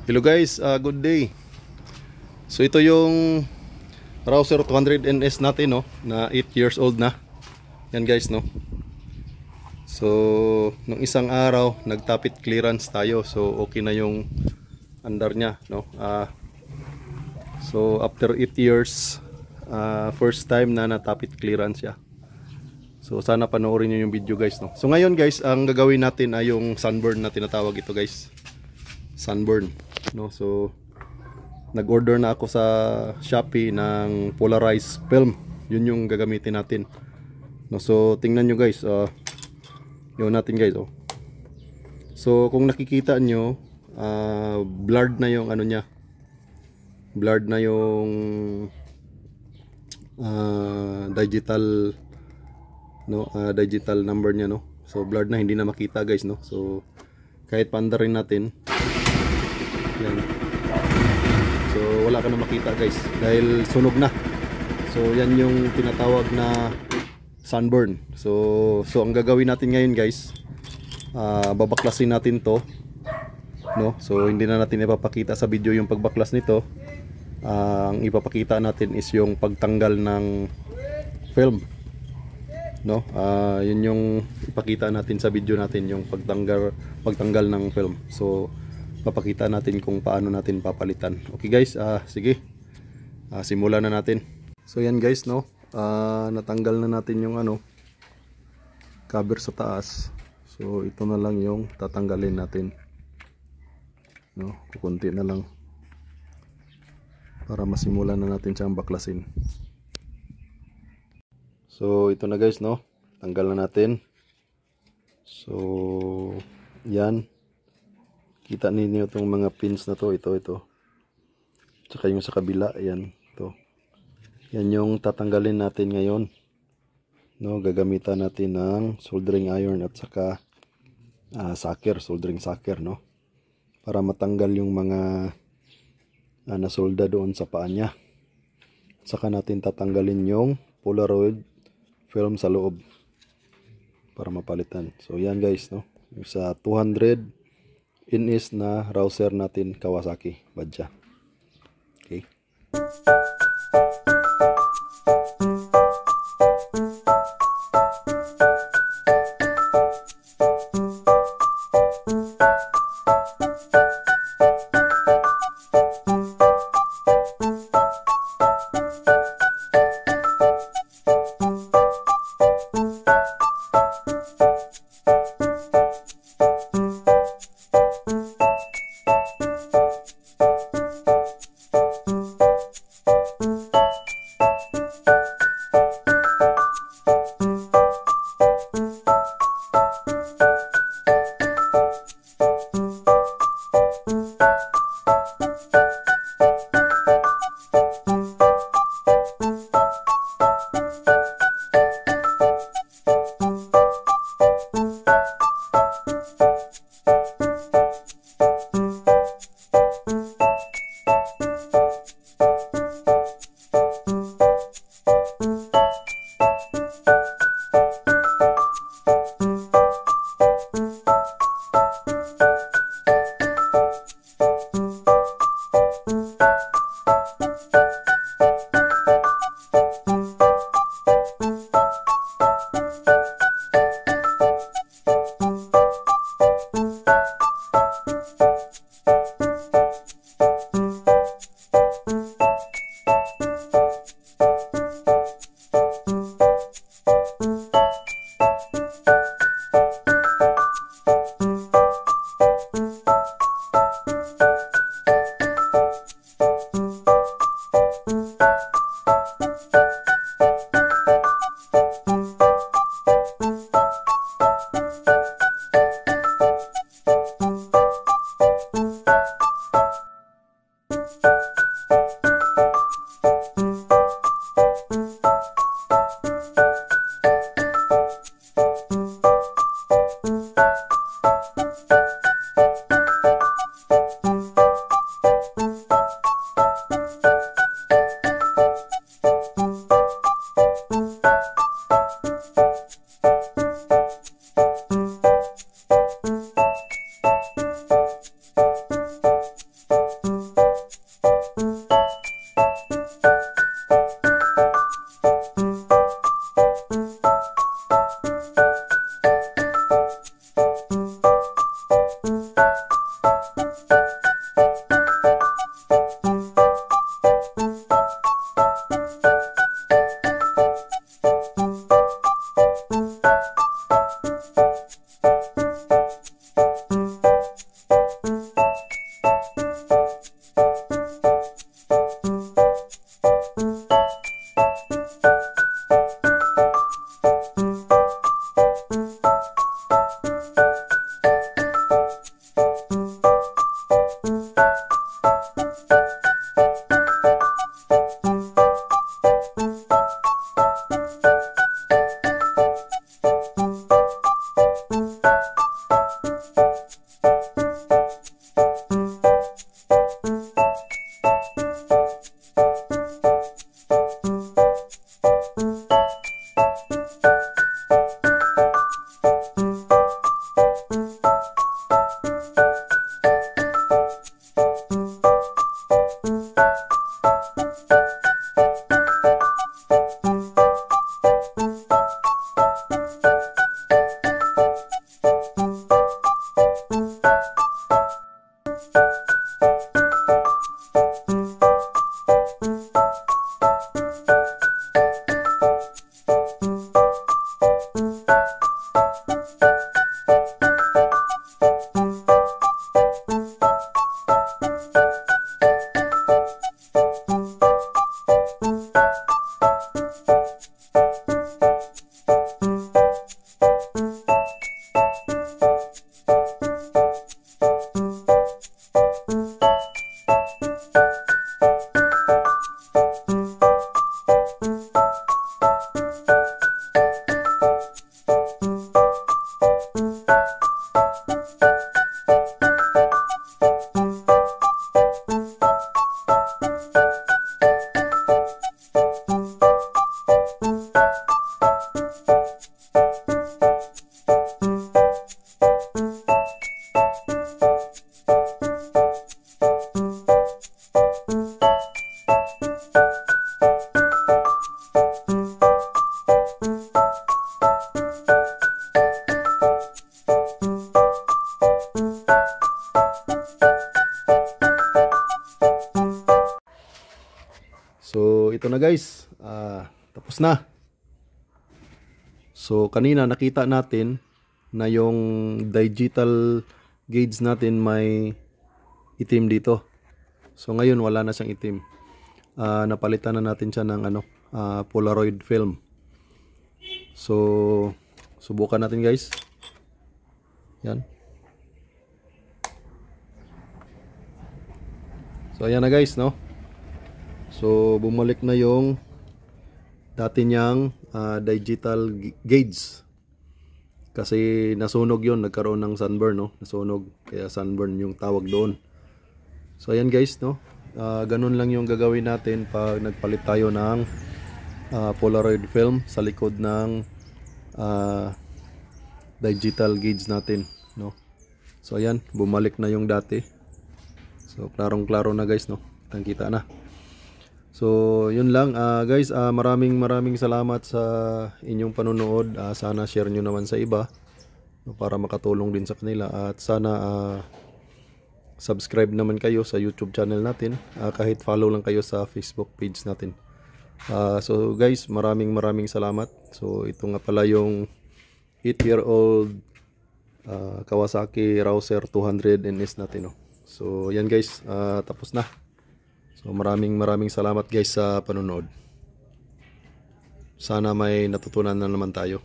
Hello guys, good day. So ito yung Rouser 200NS natin, no, na 8 years old na. Yan guys, no. So nung isang araw nagtapit clearance tayo, so okay na yung andar niya, no. So after 8 years, first time na natapit clearance siya. So sana panoorin niyo yung video guys, no. So ngayon guys, ang gagawin natin ay yung sunburn na tinatawag ito guys. Sunburn, no. So nag-order na ako sa Shopee ng polarized film. Yun yung gagamitin natin, no. So tingnan nyo guys, yun natin guys, oh. So kung nakikita nyo, blurred na yung ano niya, blurred na yung digital, no, digital number niya, no. So blurred na, hindi na makita guys, no. So kahit paandarin natin, yan. So wala ka na makita guys dahil sunog na. So yan yung tinatawag na sunburn. So ang gagawin natin ngayon guys, babaklasin natin to, no. So hindi na natin ipapakita sa video yung pagbaklas nito. Ang ipapakita natin is yung pagtanggal ng film, no. Yun yung ipakita natin sa video natin, yung pagtanggal ng film. So papakita natin kung paano natin papalitan. Okay guys, sige, simulan na natin. So yan guys, no, natanggal na natin yung ano, cover sa taas. So ito na lang yung tatanggalin natin, no, kukunti na lang para masimulan na natin siyang baklasin. So ito na guys, no, tanggal na natin. So yan, kita ninyo itong mga pins na to, ito tsaka yung sa kabila, ayan, ito. Yan yung tatanggalin natin ngayon, no. Gagamitan natin ng soldering iron at saka soldering socker, no, para matanggal yung mga nasolda doon sa paa niya. Saka natin tatanggalin yung Polaroid film sa loob para mapalitan. So yan guys, no, yung sa 200NS na Rouser natin, Kawasaki Badja. Okay. So ito na guys, tapos na. So kanina nakita natin na yung digital gauge natin may itim dito. So ngayon wala na siyang itim. Napalitan na natin siya ng Polaroid film. So subukan natin guys. Yan. So ayan na guys, no. So bumalik na yung dati niyang digital gauge. Kasi nasunog yon, nagkaroon ng sunburn, no. Nasunog, kaya sunburn yung tawag doon. So ayan guys, no. Ganun lang yung gagawin natin pag nagpalit tayo ng Polaroid film sa likod ng digital gauge natin, no. So ayan, bumalik na yung dati. So klarong-klaro na guys, no. Kitang-kita na. So yun lang guys, maraming salamat sa inyong panonood. Sana share nyo naman sa iba, no, para makatulong din sa kanila. At sana subscribe naman kayo sa YouTube channel natin, kahit follow lang kayo sa Facebook page natin. So guys, maraming salamat. So ito nga pala yung 8-year-old Kawasaki Rouser 200 NS natin, no. So yan guys, tapos na. So maraming salamat guys sa panonood. Sana may natutunan na naman tayo.